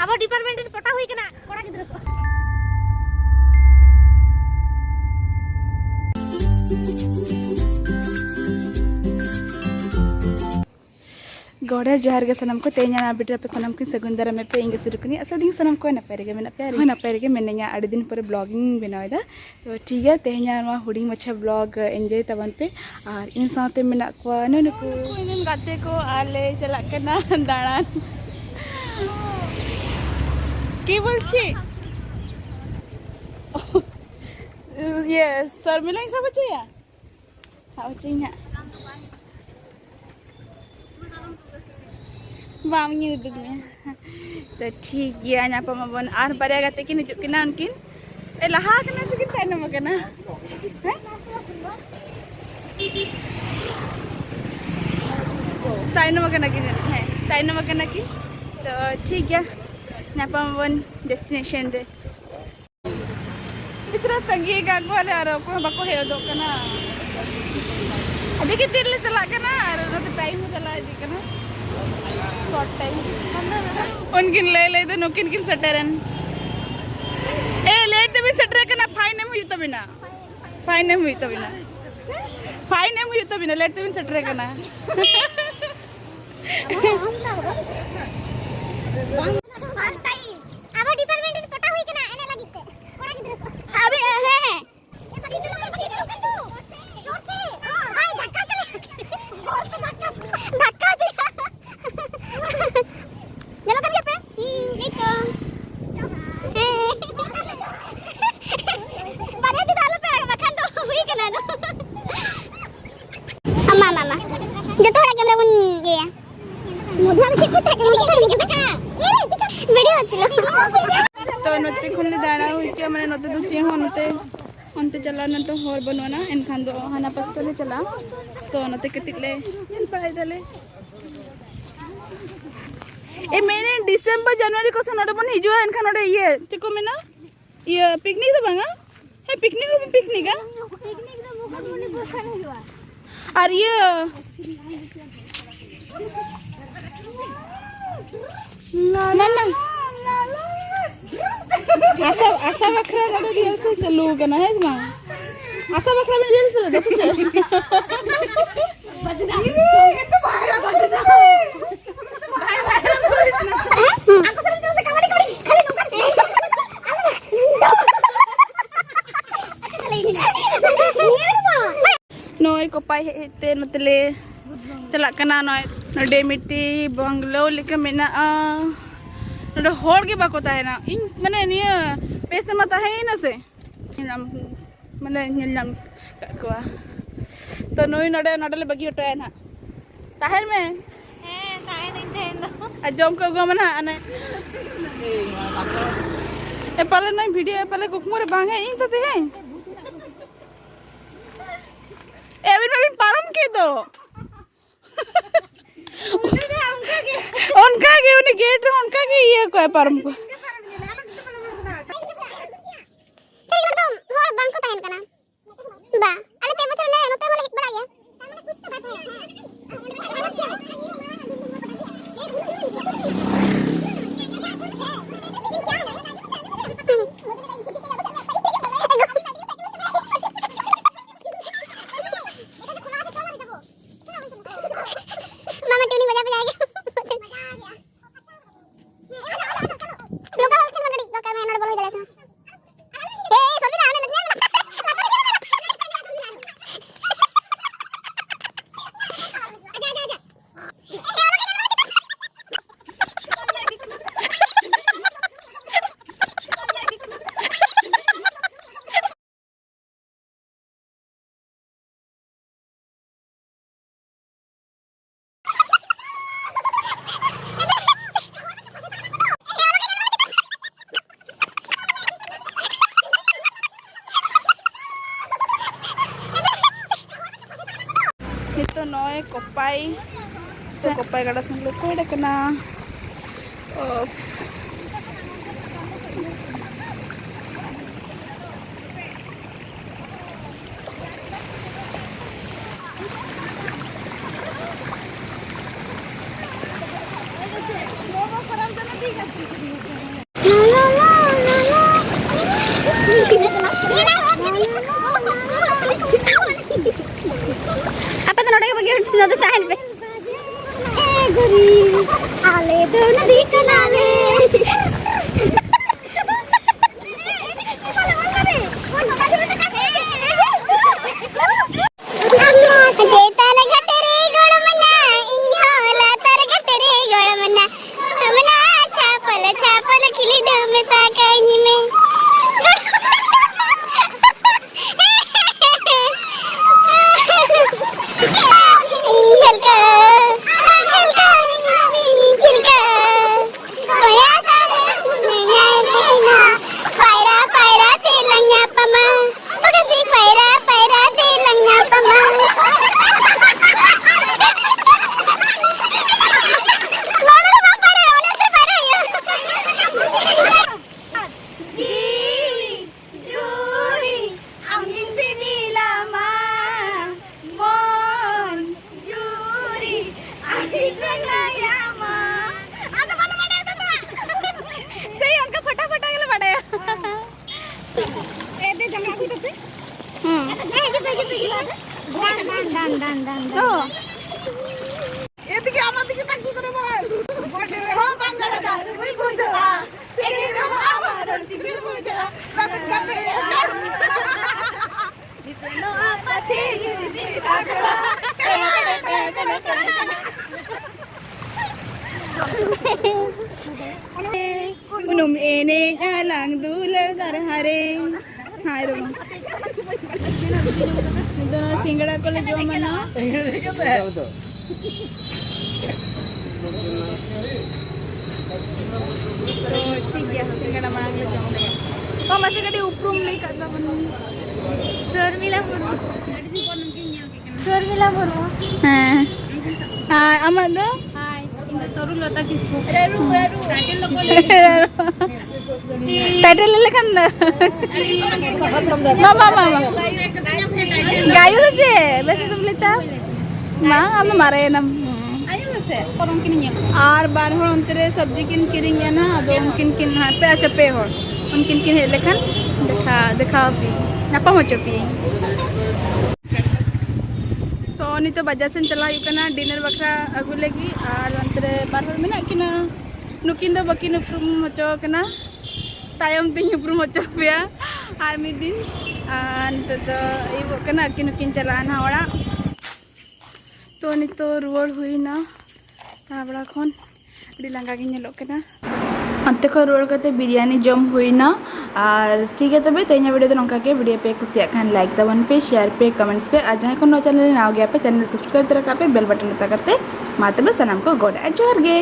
अब डिपार्टमेंट पटा हुई कना कोड़ा गिद्र को गौड़ा जोहार के सनम को तेना बिटर पे सनम की सगुंदर में पे इंगे सुरुकनी असदी सनम को नपाय रेगे मेना पे हो नपाय रेगे मेनेया आड़ी दिन पर ब्लॉगिंग बनावेदा तो ठीक है तेना मा हुडी मच्छा ब्लॉग एंजॉय तबन पे और इन साथे मेना को ननको इन गाते को आले चला कना दाड़ान की बोलछी ये सर मिलाइ सब बच्चे या हां बच्चे या बामनी उदुग में तो ठीक गया नापा मबन आर बारे गाते किन हिजुग किना उनकिन ए लहा कना से किन तायनम कना हैं तायनम कना किन है तायनम कना की तो ठीक गया नापा मबन डेस्टिनेशन रे इतना तंगी गागो वाले आरो को बाको हे दो कना अभी के तिरले चला कना आरो तो टाइम चला दी कना शॉर्ट टाइम उनकिन ले तो नुकिन किन सटरन ए लेट तभी सटर कना फाइन में हुई तभी ना फाइन में हुई तभी ना फाइन में हुई तभी ना लेट तभी सटर कना अब डिपार्टमेंट पटा हुई कना एने लागिते कोड़ा गिद्र अबे है जोर से हां धक्का चले जोर से धक्का चलो कर पे देखो बारे दी दाल पे बखन तो हुई के ना अम्मा मामा जो थोड़ा कैमरा बन गया मुझे भी कुछ का वीडियो अच्छी तो नते खुले दाड़ा हुई के माने नते दो चे होनते onte चला न तो हर बनवाना एनखान दो हाना पास्टले चला तो नते कटिले इन पढ़ाई दले ए मैंने दिसंबर जनवरी को सन नडे बन हिजुआ एनखान नडे ये चको मेना ये पिकनिक तो बांगा है पिकनिक का और ये ना आशा बखरा नडे रियल से चलो कना है मां आशा बखरा में रियल से देखो बजना ये तो भाई बजना नोय को पाई हेते नतले चला कना नोय नडे मिट्टी बंगलो लेके मेना नडे होड़ के बाको ताहेना इन माने निया पैसे मत है ना से नाम माने निलम कवा तो नोय नडे नडले बगी हटाय ना ताहेर में ताहे नहीं थे अजम को गो मना अने ए पाले नहीं वीडियो ए पाले कुकमो रे बांगे इन तो ते है एविन पारम के दो उनका के उन्हें गेट उनका के ये को पारम को हर बैंक को तहन कना बा अरे पे बचर ने नते वाला बड़ा गया कुछ तो बात है itu noy kopai so kopai kada sang luko ada kena apa tuh nodanya bagi sudah sahel pe guri ale dono di kanale चेतन घटरे गोळमना इंझोला तर घटरे गोळमना हमना छापल छापल खिली डम साकाई में इंझल का पया पायरा पायरा ते लंगा पमा बगसी पायरा पायरा ते लंगा पमा এদিকে আমার দিকে তাকিয়ে করে বল বটে হো বাংলাটা তুই বুঝলা সেরে আমার সিবির বুঝলা কাতে কাতে দিলো আপাছে দিদি আগলা unum ene alang dular garhare hai ro dono singada kole jo mana ठीक है सिंगड़ा मांग ले जाऊंगा तो masih kadi uprum lagi kat lawan Surmila Murmu amat tu hai ini toru lota kisku title lekan mama gayu saja biasa tu beli tahu maa ama marahin और बार हो अंतरे सब्जी किन किरिंग ना अदो उनकिन किन हाथ पे अच्छा पे हो उनकिन किन है लेखन देखा पी नपा हो चुकी तो नितो बाजार से चला युकना डिनर बखरा अगु लगी और अंतरे बार हो मेना किना नुकिन दो बकिन उपरुम होचो कना तायम तिन उपरुम होचो पिया और मिद दिन नितो तो इबो कना किन किन चला ना ओड़ा तो नितो रुआड़ हुई ना बड़ा खन लांगा गे अंत को रुआड़ करते बिरयानी जम हुईना और ठीक है तबे तेज वीडियो तो नौका के वीडियो पे कुछ खान लाइक तबन पे शेयर पे कमेंट्स पे आज जहाँ को नो चैनल नाव गया पे चैनल सब्सक्राइब तरह पे बेल बटन दबा करते मा तबे सनाम को गोड जोहार गे।